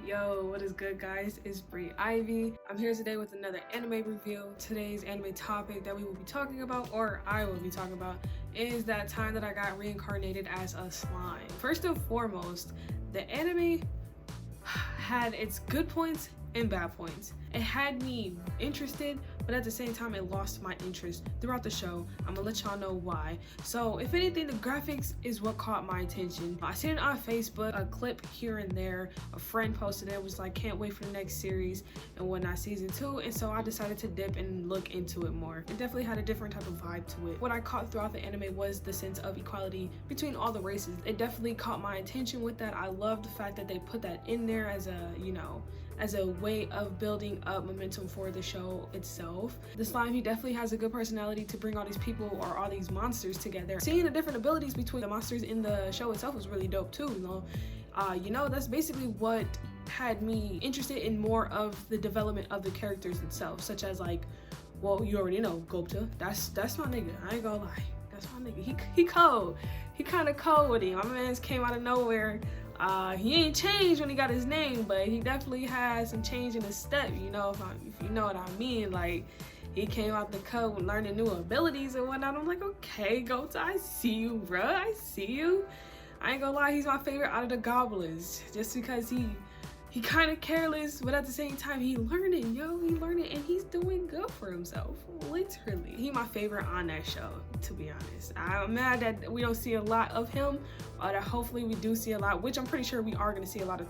Yo, what is good, guys? It's Bree Ivy. I'm here today with another anime review. Today's anime topic that we will be talking about, or I will be talking about, is that time that I got reincarnated as a slime. First and foremost, the anime had its good points and bad points. It had me interested, but at the same time it lost my interest throughout the show. I'm gonna let y'all know why. So if anything, the graphics is what caught my attention. I seen it on Facebook, a clip here and there. A friend posted it, was like, can't wait for the next series and whatnot, season 2, and so I decided to dip and look into it more. It definitely had a different type of vibe to it. What I caught throughout the anime was the sense of equality between all the races. It definitely caught my attention with that. I love the fact that they put that in there as a, as a way of building up momentum for the show itself. The slime, he definitely has a good personality to bring all these people or all these monsters together. Seeing the different abilities between the monsters in the show itself was really dope too, that's basically what had me interested in more of the development of the characters itself, such as like, well, you already know Gupta. That's my nigga. I ain't gonna lie. That's my nigga. He cold. He kind of cold with him. My man's came out of nowhere. He ain't changed when he got his name, but he definitely has some change in his step, if you know what I mean. Like, he came out the code learning new abilities and whatnot. I'm like, okay, Goats, I see you, bruh. I see you. I ain't gonna lie, he's my favorite out of the goblins, just because he kind of careless, but at the same time, he learning, and he's doing good for himself, literally. He my favorite on that show, to be honest. I'm mad that we don't see a lot of him, that hopefully we do see a lot, which I'm pretty sure we are gonna see a lot of,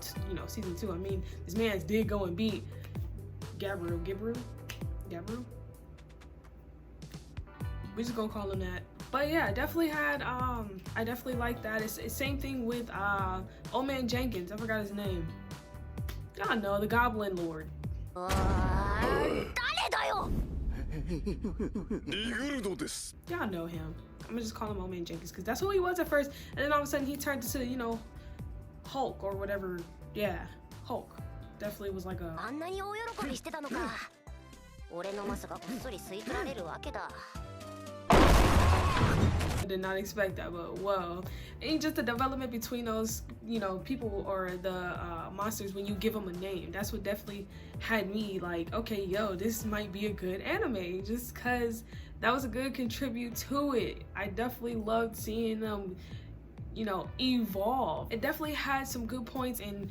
season 2. I mean, this man did go and beat Gabriel? We just gonna call him that. But yeah, definitely had, I definitely like that. It's same thing with old man Jenkins, I forgot his name. Y'all know, the Goblin Lord. Y'all know him. I'm gonna just call him Old Man Jenkins because that's who he was at first, and then all of a sudden he turned into, Hulk or whatever. Yeah, Hulk. Definitely was like a... I did not expect that, but whoa. And just the development between those, people or the monsters when you give them a name. That's what definitely had me like, okay, yo, this might be a good anime, just because that was a good contribute to it. I definitely loved seeing them, evolve. It definitely had some good points and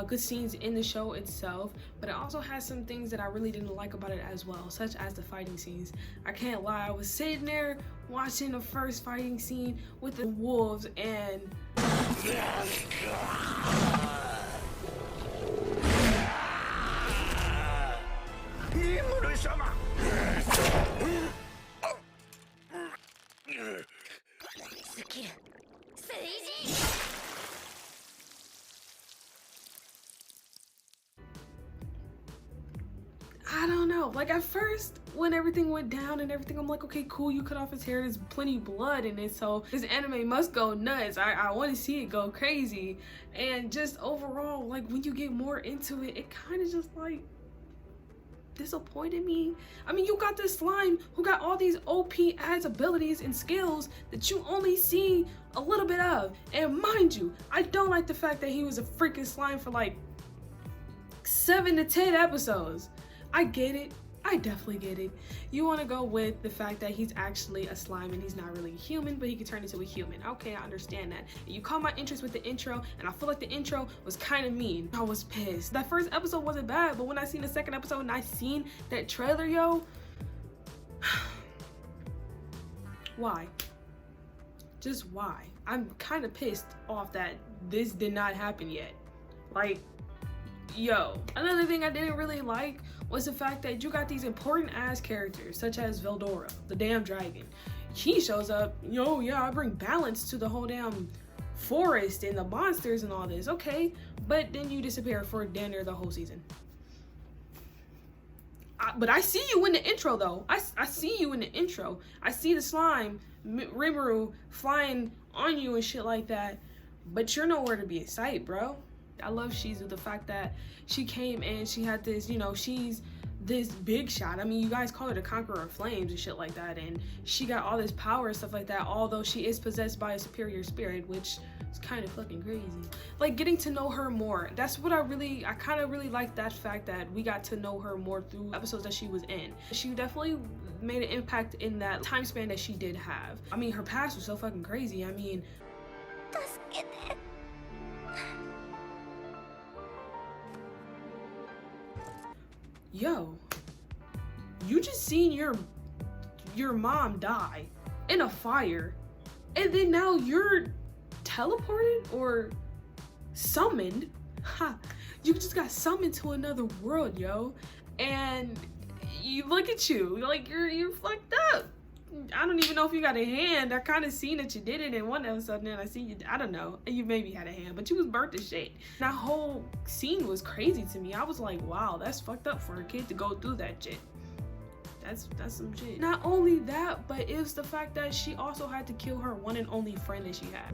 good scenes in the show itself, but it also has some things that I really didn't like about it as well, such as the fighting scenes. I can't lie, I was sitting there watching the first fighting scene with the wolves and I don't know, like at first when everything went down and everything, I'm like, okay, cool, you cut off his hair, there's plenty of blood in it, so this anime must go nuts. I want to see it go crazy. And just overall, like when you get more into it, it kind of just like disappointed me. I mean, you got this slime who got all these OP ass abilities and skills that you only see a little bit of, and mind you, I don't like the fact that he was a freaking slime for like 7 to 10 episodes. I get it. I definitely get it. You want to go with the fact that he's actually a slime and he's not really human, but he can turn into a human. Okay, I understand that. You caught my interest with the intro, and I feel like the intro was kind of mean. I was pissed. That first episode wasn't bad, but when I seen the second episode and I seen that trailer, yo, why? Just why? I'm kind of pissed off that this did not happen yet. Like, yo, another thing I didn't really like was the fact that you got these important ass characters such as Veldora, the damn dragon. He shows up, I bring balance to the whole damn forest and the monsters and all this, okay, but then you disappear for damn near the whole season. But I see you in the intro though. I see you in the intro. I see the slime, Rimuru, flying on you and shit like that, but you're nowhere to be in sight, bro. I love Shizu, the fact that she came and she had this, she's this big shot. I mean, you guys call her the Conqueror of Flames and shit like that, and she got all this power and stuff like that, although she is possessed by a superior spirit, which is kind of fucking crazy. Like, getting to know her more, that's what I kind of really like, that fact that we got to know her more through episodes that she was in. She definitely made an impact in that time span that she did have. I mean, her past was so fucking crazy. I mean, yo, you just seen your mom die in a fire, and then now you're teleported or summoned. Ha! You just got summoned to another world, yo, and you look at you like you're fucked up. I don't even know if you got a hand. I kind of seen that you did it in one episode, and then I see you, I don't know, you maybe had a hand, but you was burnt to shit. That whole scene was crazy to me. I was like, wow, that's fucked up for a kid to go through that shit. That's some shit. Not only that, but it was the fact that she also had to kill her one and only friend that she had.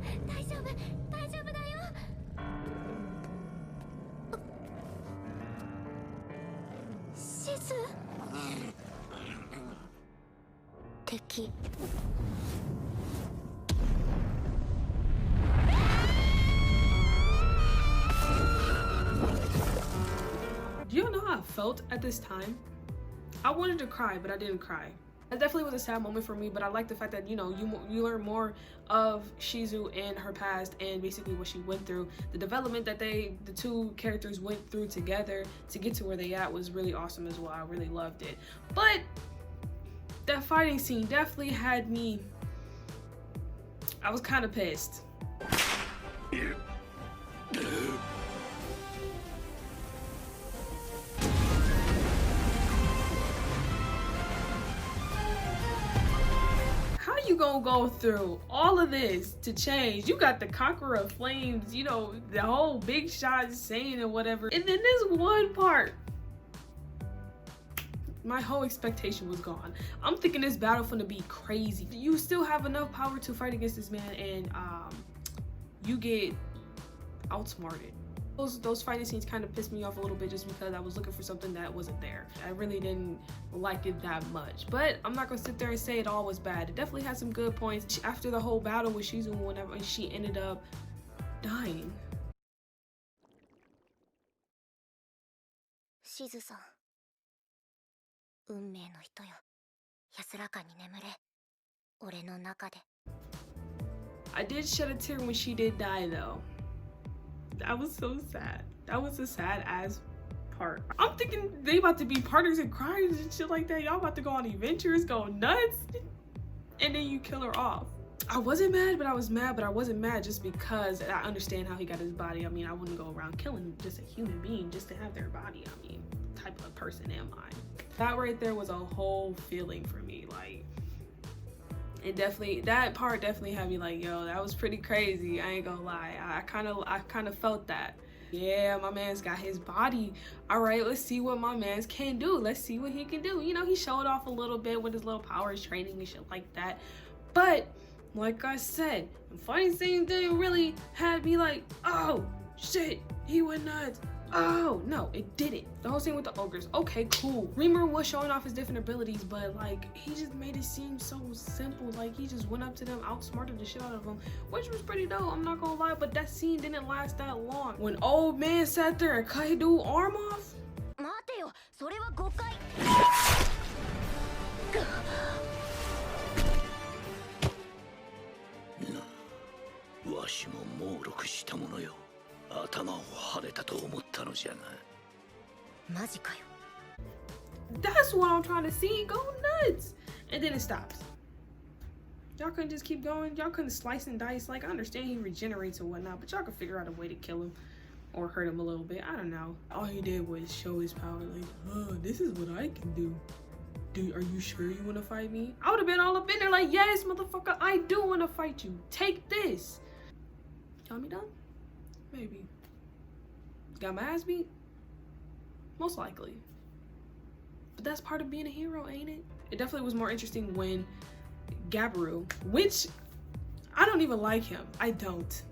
Do you know how I felt at this time? I wanted to cry, but I didn't cry. It definitely was a sad moment for me, but I like the fact that, you know, you learn more of Shizu and her past and basically what she went through. The development that the two characters went through together to get to where they at was really awesome as well. I really loved it. But that fighting scene definitely had me, I was kind of pissed. You gonna go through all of this to change? You got the Conqueror of Flames, you know, the whole big shot saying and whatever, and then this one part, my whole expectation was gone. I'm thinking this battle gonna be crazy. You still have enough power to fight against this man, and you get outsmarted. Those fighting scenes kind of pissed me off a little bit just because I was looking for something that wasn't there. I really didn't like it that much, but I'm not gonna sit there and say it all was bad. It definitely had some good points. After the whole battle with Shizu, whenever she ended up dying. Shizu-san, 運命の人よ。安らかに眠れ。俺の中で。I did shed a tear when she did die, though. That was so sad. That was a sad ass part. I'm thinking they about to be partners in crimes and shit like that. Y'all about to go on adventures, go nuts, and then you kill her off. I wasn't mad, but I was mad, but I wasn't mad just because I understand how he got his body. I mean, I wouldn't go around killing just a human being just to have their body. I mean, what type of person am I? That right there was a whole feeling for me. Like, it definitely, that part definitely had me like, yo, that was pretty crazy. I ain't gonna lie. I kind of felt that. Yeah, my man's got his body. All right, let's see what my man's can do. Let's see what he can do. You know, he showed off a little bit with his little powers training and shit like that. But like I said, the fighting scene didn't really have me like, oh shit, he went nuts. Oh no, it didn't. The whole scene with the ogres, okay, cool. Reamer was showing off his different abilities, but like, he just made it seem so simple. Like, he just went up to them, outsmarted the shit out of them, which was pretty dope, I'm not gonna lie. But that scene didn't last that long. When old man sat there and cut his dude's arm off, that's what I'm trying to see. Go nuts. And then it stops. Y'all couldn't just keep going. Y'all couldn't slice and dice. Like, I understand he regenerates and whatnot, but y'all could figure out a way to kill him or hurt him a little bit. I don't know. All he did was show his power. Like, oh, this is what I can do. Dude, are you sure you want to fight me? I would have been all up in there like, yes, motherfucker, I do want to fight you. Take this. Y'all me done? Maybe. Got my ass beat? Most likely. But that's part of being a hero, ain't it? It definitely was more interesting when Gabiru, which I don't even like him. I don't.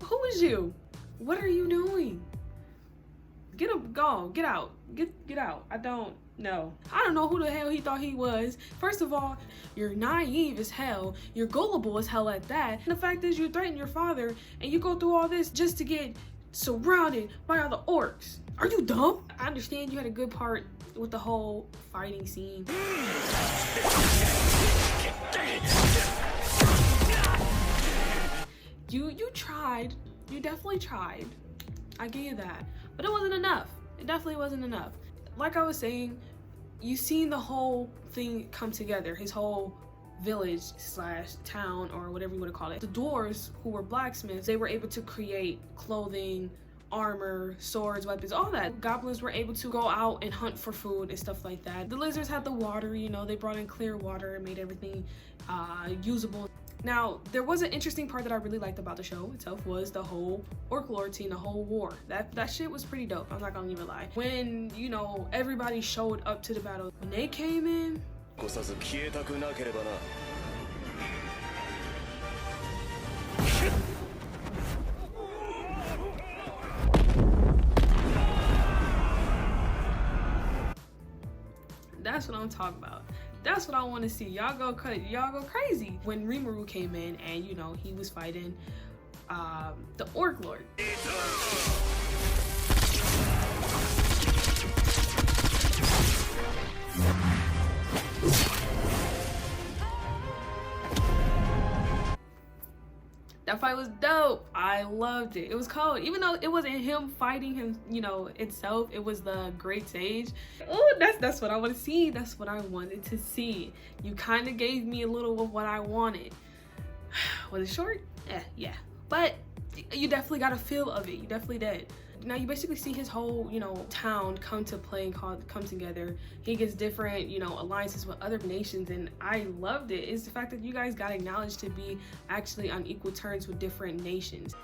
Who is you? What are you doing? Get up, go, get out, get out. I don't know. I don't know who the hell he thought he was. First of all, you're naive as hell. You're gullible as hell at that. And the fact is you threaten your father and you go through all this just to get surrounded by all the orcs. Are you dumb? I understand you had a good part with the whole fighting scene. You tried. You definitely tried. I give you that. But it wasn't enough. It definitely wasn't enough. Like I was saying, you've seen the whole thing come together. His whole village slash town or whatever you want to call it. The dwarves, who were blacksmiths, they were able to create clothing, armor, swords, weapons, all that. Goblins were able to go out and hunt for food and stuff like that. The lizards had the water, you know, they brought in clear water and made everything usable. Now, there was an interesting part that I really liked about the show itself was the whole orc lord team, the whole war. That shit was pretty dope, I'm not gonna even lie. When, you know, everybody showed up to the battle, when they came in, that's what I'm talking about. That's what I want to see. Y'all go crazy. When Rimuru came in and, you know, he was fighting the orc lord. That fight was dope. I loved it. It was cold. Even though it wasn't him fighting him, you know, itself, it was the great sage. Oh, that's what I want to see. That's what I wanted to see. You kind of gave me a little of what I wanted. Was it short? Yeah. But you definitely got a feel of it. You definitely did. Now you basically see his whole, you know, town come to play and come together. He gets different, you know, alliances with other nations, and I loved it. It's the fact that you guys got acknowledged to be actually on equal terms with different nations.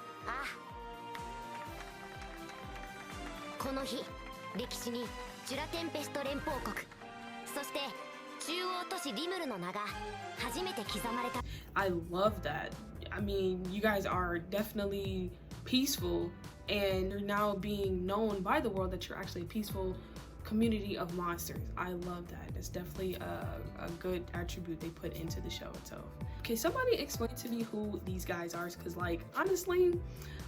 この日、歴史にジュラテンペスト連邦国、そして中央都市リムルの名が初めて刻まれた。I love that. I mean, you guys are definitely peaceful, and you're now being known by the world that you're actually a peaceful community of monsters. I love that. It's definitely a good attribute they put into the show itself. Okay, somebody explain to me who these guys are, because, like, honestly,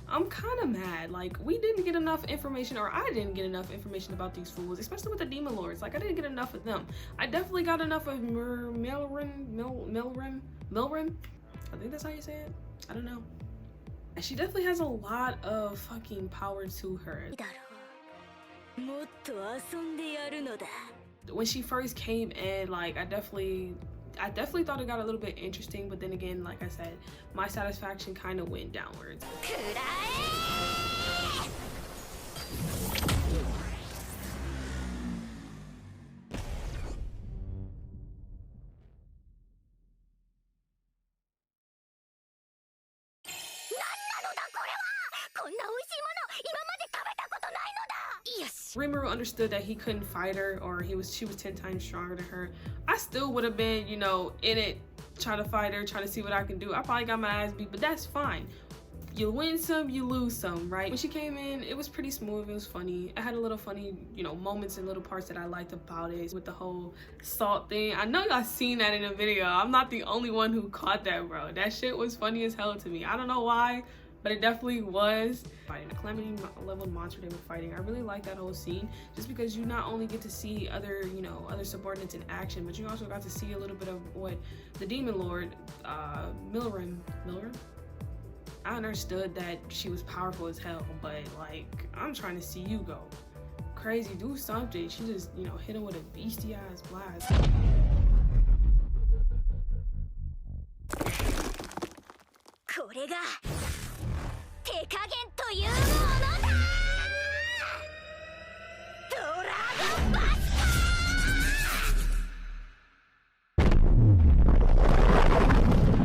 I'm kind of mad. Like, we didn't get enough information, or I didn't get enough information about these fools, especially with the demon lords. Like, I didn't get enough of them. I definitely got enough of Milrim. I think that's how you say it. I don't know. And she definitely has a lot of fucking power to her. When she first came in, like, I definitely thought it got a little bit interesting, but then again, like I said, my satisfaction kind of went downwards. Rimuru understood that he couldn't fight her, or she was 10 times stronger than her. I still would have been, you know, in it, trying to fight her, trying to see what I can do. I probably got my ass beat, but that's fine. You win some, you lose some, right? When she came in, it was pretty smooth. It was funny. I had a little funny, you know, moments and little parts that I liked about it, with the whole salt thing. I know y'all seen that in a video. I'm not the only one who caught that, bro. That shit was funny as hell to me. I don't know why, but it definitely was. Fighting a calamity level monster they were fighting. I really like that whole scene, just because you not only get to see other, you know, other subordinates in action, but you also got to see a little bit of what the demon lord, Milrim. I understood that she was powerful as hell, but, like, I'm trying to see you go crazy, do something. She just, you know, hit him with a beastie ass blast.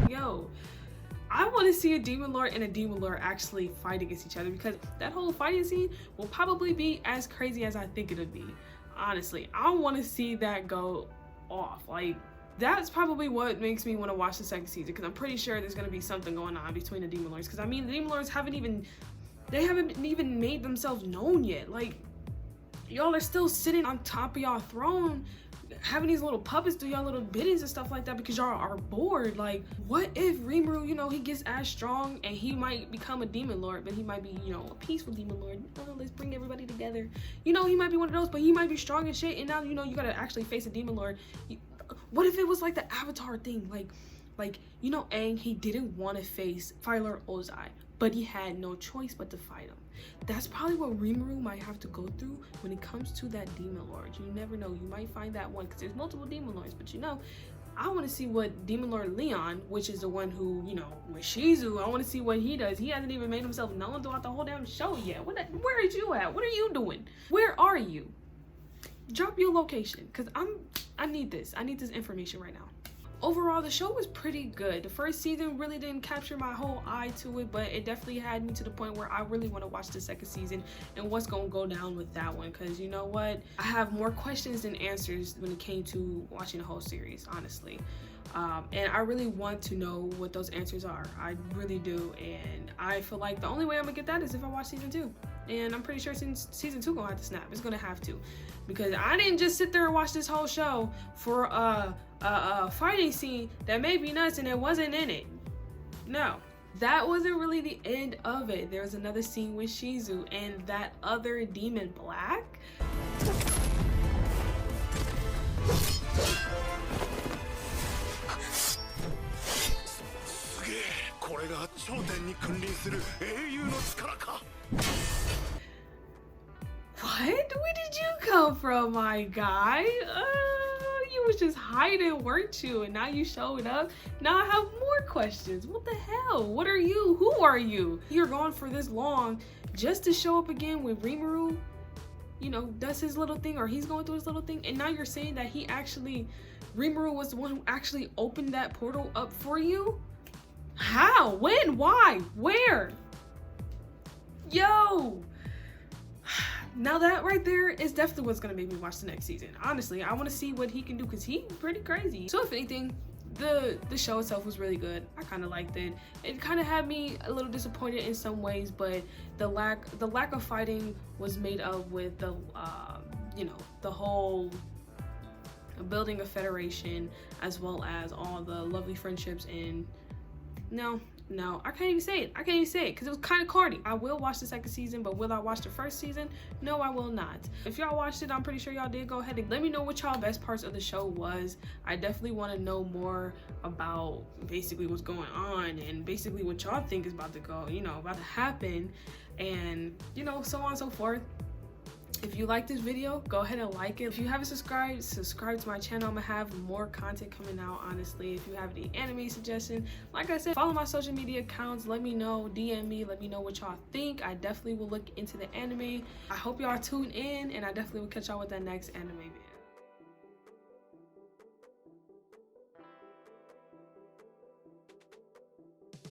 Yo, I want to see a demon lord and a demon lord actually fight against each other, because that whole fighting scene will probably be as crazy as I think it'll be. Honestly, I want to see that go off. Like, That's probably what makes me want to watch the second season, because I'm pretty sure there's going to be something going on between the Demon Lords. Because I mean, the Demon Lords haven't even made themselves known yet. Like, y'all are still sitting on top of y'all throne, having these little puppets do y'all little biddings and stuff like that because y'all are bored. Like, what if Rimuru, you know, he gets as strong and he might become a demon lord, but he might be, you know, a peaceful demon lord. Oh, let's bring everybody together. You know, he might be one of those, but he might be strong as shit, and now, you know, you gotta actually face a demon lord. What if it was like the Avatar thing? Like, you know, Aang, he didn't want to face Fire Lord Ozai, but he had no choice but to fight him. That's probably what Rimuru might have to go through when it comes to that demon lord. You never know, you might find that one, because there's multiple demon lords. But you know, I want to see what Demon Lord Leon, which is the one who, you know, with Shizu, I want to see what he does. He hasn't even made himself known throughout the whole damn show yet. Where is you at? What are you doing? Where are you? Drop your location, because I need this information right now. Overall, the show was pretty good. The first season really didn't capture my whole eye to it, but it definitely had me to the point where I really want to watch the second season and what's going to go down with that one, because you know what, I have more questions than answers when it came to watching the whole series, honestly. And I really want to know what those answers are. I really do, and I feel like the only way I'm gonna get that is if I watch season 2. And I'm pretty sure since season 2 gonna have to snap, it's gonna have to, because I didn't just sit there and watch this whole show for a fighting scene that may be nuts and it wasn't in it. No, that wasn't really the end of it. There was another scene with Shizu and that other demon Black. What? Where did you come from, my guy? You was just hiding, weren't you? And now you showed up. Now I have more questions. What the hell? What are you? Who are you? You're gone for this long just to show up again when Rimuru, you know, does his little thing, or he's going through his little thing, and now you're saying that Rimuru was the one who actually opened that portal up for you? How? When? Why? Where? Yo! Now that right there is definitely what's gonna make me watch the next season. Honestly, I want to see what he can do, because he's pretty crazy. So if anything, the show itself was really good. I kind of liked it. It kind of had me a little disappointed in some ways, but the lack of fighting was made up with the you know, the whole building a federation, as well as all the lovely friendships. And no, I can't even say it. Because it was kind of corny. I will watch the second season, but will I watch the first season? No, I will not. If y'all watched it, I'm pretty sure y'all did. Go ahead and let me know what y'all best parts of the show was. I definitely want to know more about basically what's going on, and basically what y'all think is about to go, you know, about to happen, and you know, so on and so forth. If you like this video, go ahead and like it. If you haven't subscribed, subscribe to my channel. I'm gonna have more content coming out, honestly. If you have any anime suggestions, like I said, follow my social media accounts. Let me know, DM me, let me know what y'all think. I definitely will look into the anime. I hope y'all tune in, and I definitely will catch y'all with that next anime video.